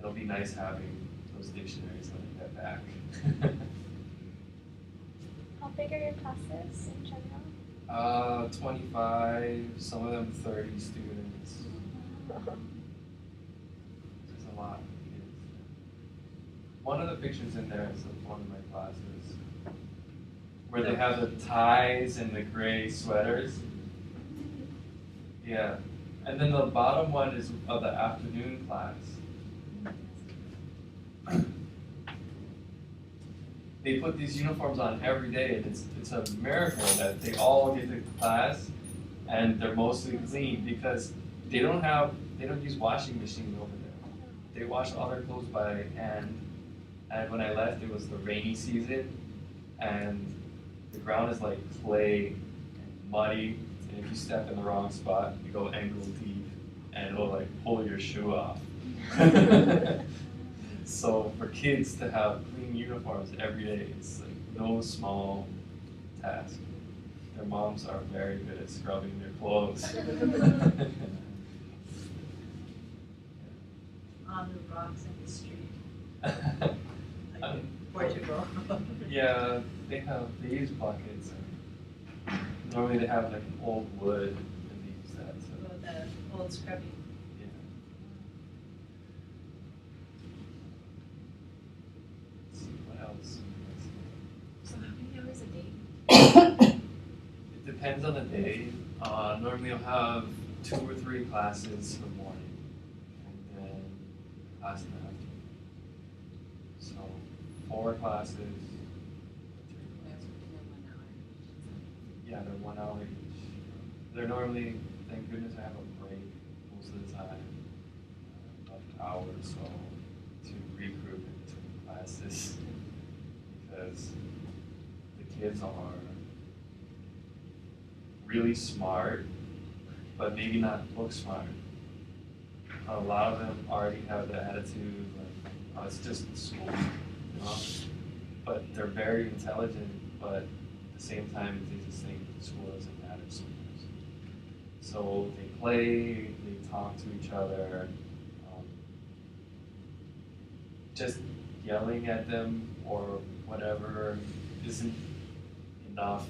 it'll be nice having those dictionaries when I get back. How big are your classes in general? 25, some of them 30 students. There's a lot of kids. One of the pictures in there is of one of my classes where they have the ties and the gray sweaters. Yeah. And then the bottom one is of the afternoon class. They put these uniforms on every day, and it's a miracle that they all get to class and they're mostly clean because they don't use washing machines over there. They wash all their clothes by hand. And when I left, it was the rainy season, and the ground is like clay and muddy. And if you step in the wrong spot, you go ankle deep, and it'll like pull your shoe off. So for kids to have clean uniforms every day, it's like no small task. Their moms are very good at scrubbing their clothes. On the rocks in the street, like in Portugal. Yeah, they use buckets. Normally they have like an old wood and they use that. So. Well, the old scrubbing. Yeah. Let's see what else. So how many hours a day? It depends on the day. Normally I'll have 2 or 3 classes for morning, and then class in the afternoon. So 4 classes, 3 classes. Yeah, they're 1 hour each. They're normally, thank goodness I have a break most of the time, about an hour or so to regroup in between classes because the kids are really smart, but maybe not book smart. A lot of them already have the attitude like, oh, it's just school, you know? But they're very intelligent, but at the same time, they just think school doesn't matter so much. So they play, they talk to each other. Just yelling at them or whatever isn't enough.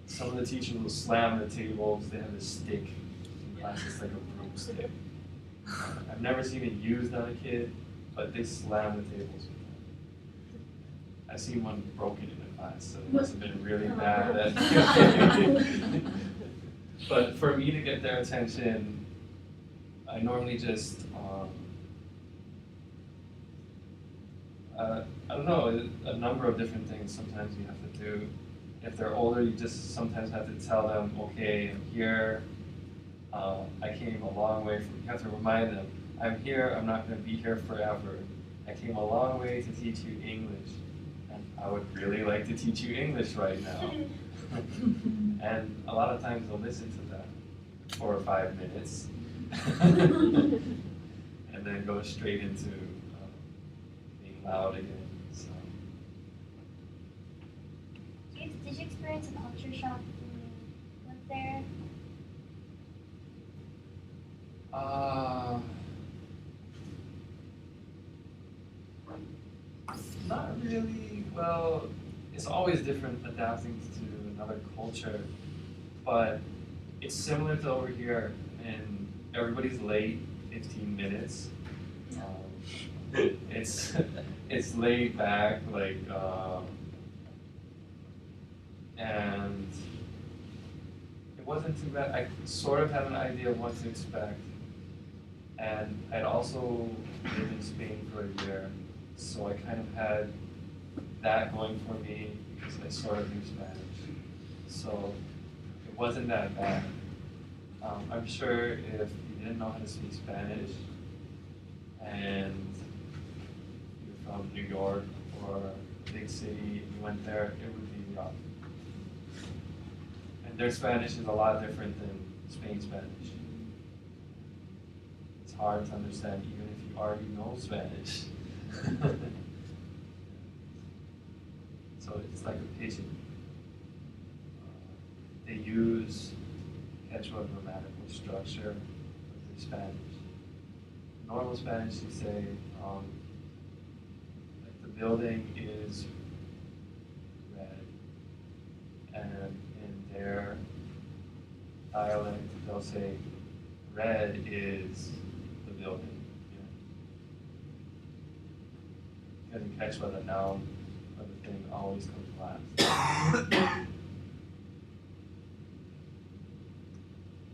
Some of the teachers will slam the tables. They have a stick in class, it's like a broomstick. I've never seen it used on a kid, but they slam the tables with it. I've seen one broken in the class, so it must have been really bad. But for me to get their attention, I normally just, I don't know, a number of different things sometimes you have to do. If they're older, you just sometimes have to tell them, okay, I'm here. I came a long way from, you have to remind them, I'm here, I'm not going to be here forever. I came a long way to teach you English, and I would really like to teach you English right now. And a lot of times they'll listen to that for 5 minutes, and then go straight into being loud again. So. Did you experience a culture shock when you went there? Not really. Well, it's always different adapting to another culture, but it's similar to over here, and everybody's late 15 minutes. It's laid back, like, and it wasn't too bad. I sort of had an idea of what to expect, and I'd also lived in Spain for a year, so I kind of had that going for me because I sort of knew Spanish. So it wasn't that bad. I'm sure if you didn't know how to speak Spanish and you're from New York or a big city and you went there, it would be rough. And their Spanish is a lot different than Spain Spanish. It's hard to understand even if you already know Spanish. So it's like a pigeon. They use Quechua grammatical structure with their Spanish. normal Spanish, you say, like the building is red, and in their dialect, they'll say, red is the building. You can catch why the noun of the thing always comes last.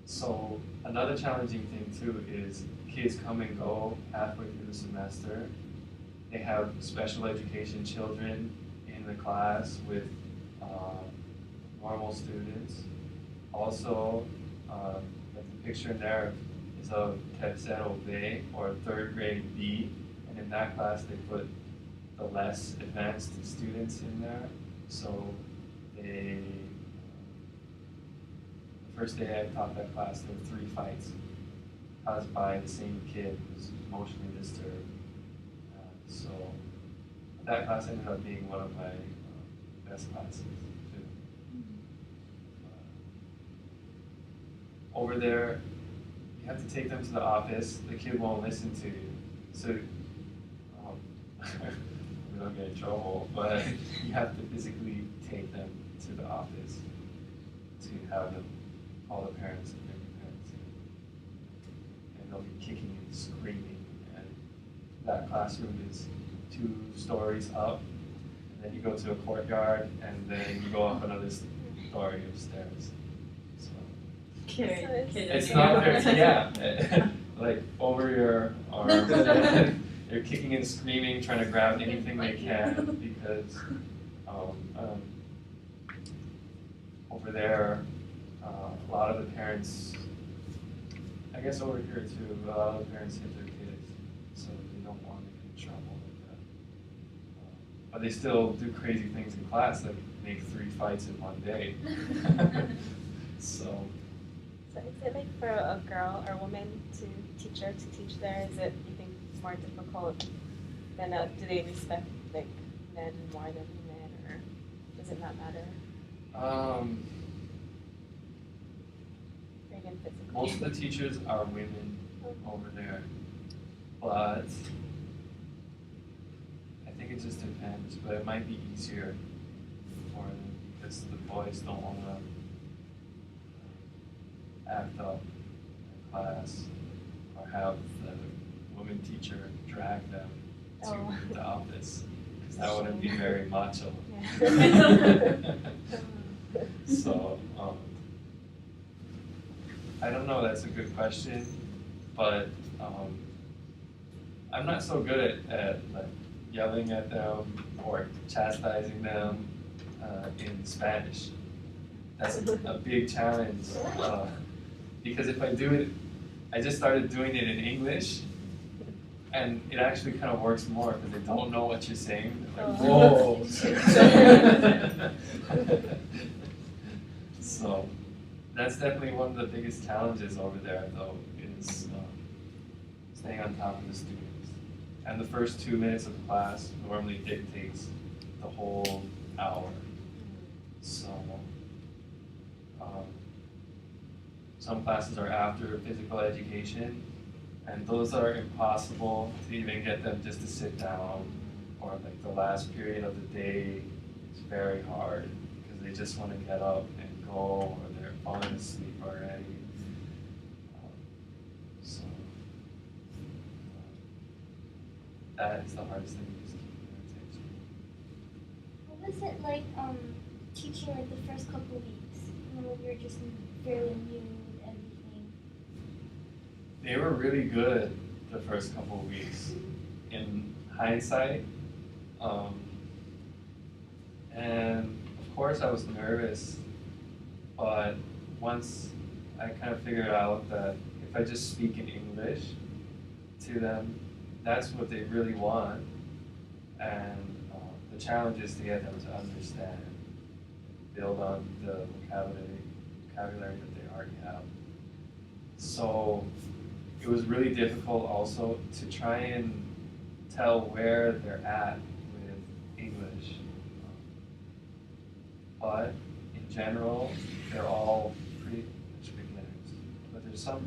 So another challenging thing too is kids come and go halfway through the semester. They have special education children in the class with normal students. Also, like the picture in there is of Tercero B, or third grade B, and in that class they put the less advanced students in there. So they, the first day I taught that class, there were 3 fights caused by the same kid who was emotionally disturbed. So that class ended up being one of my best classes too. Over there, you have to take them to the office. The kid won't listen to you. So we don't get in trouble, but you have to physically take them to the office to have them call the parents and bring the parents in. And they'll be kicking and screaming. And that classroom is 2 stories up. And then you go to a courtyard, and then you go up another story of stairs. So it's not very, yeah, like over your arm. They're kicking and screaming, trying to grab anything they can, because over there, a lot of the parents, I guess over here too, a lot of the parents hit their kids, so they don't want to get in trouble with that. But they still do crazy things in class, like make 3 fights in one day. So is it like for a girl or woman to teacher to teach there? Is it, you think, more difficult than do they respect like men more than women, or does it not matter? Or even physically? Most of the teachers are women over there, but I think it just depends. But it might be easier for them because the boys don't want to act up in class or have the woman teacher drag them to the office, because that wouldn't be very macho. Yeah. So I don't know, that's a good question, but I'm not so good at like yelling at them or chastising them in Spanish. That's a big challenge, because if I do it, I just started doing it in English, and it actually kind of works more because they don't know what you're saying. They're like, whoa. So that's definitely one of the biggest challenges over there, though, is staying on top of the students. And the first 2 minutes of class normally dictates the whole hour. So some classes are after physical education, and those are impossible to even get them just to sit down, or like the last period of the day is very hard because they just want to get up and go, or they're falling asleep already. So that is the hardest thing, just keeping their attention. What was it like teaching like the first couple weeks? You know, when you're just fairly new and everything. They were really good the first couple of weeks, in hindsight. And of course I was nervous, but once I kind of figured out that if I just speak in English to them, that's what they really want. And the challenge is to get them to understand, build on the vocabulary that they already have. So it was really difficult also to try and tell where they're at with English. But in general, they're all pretty much beginners. But there's some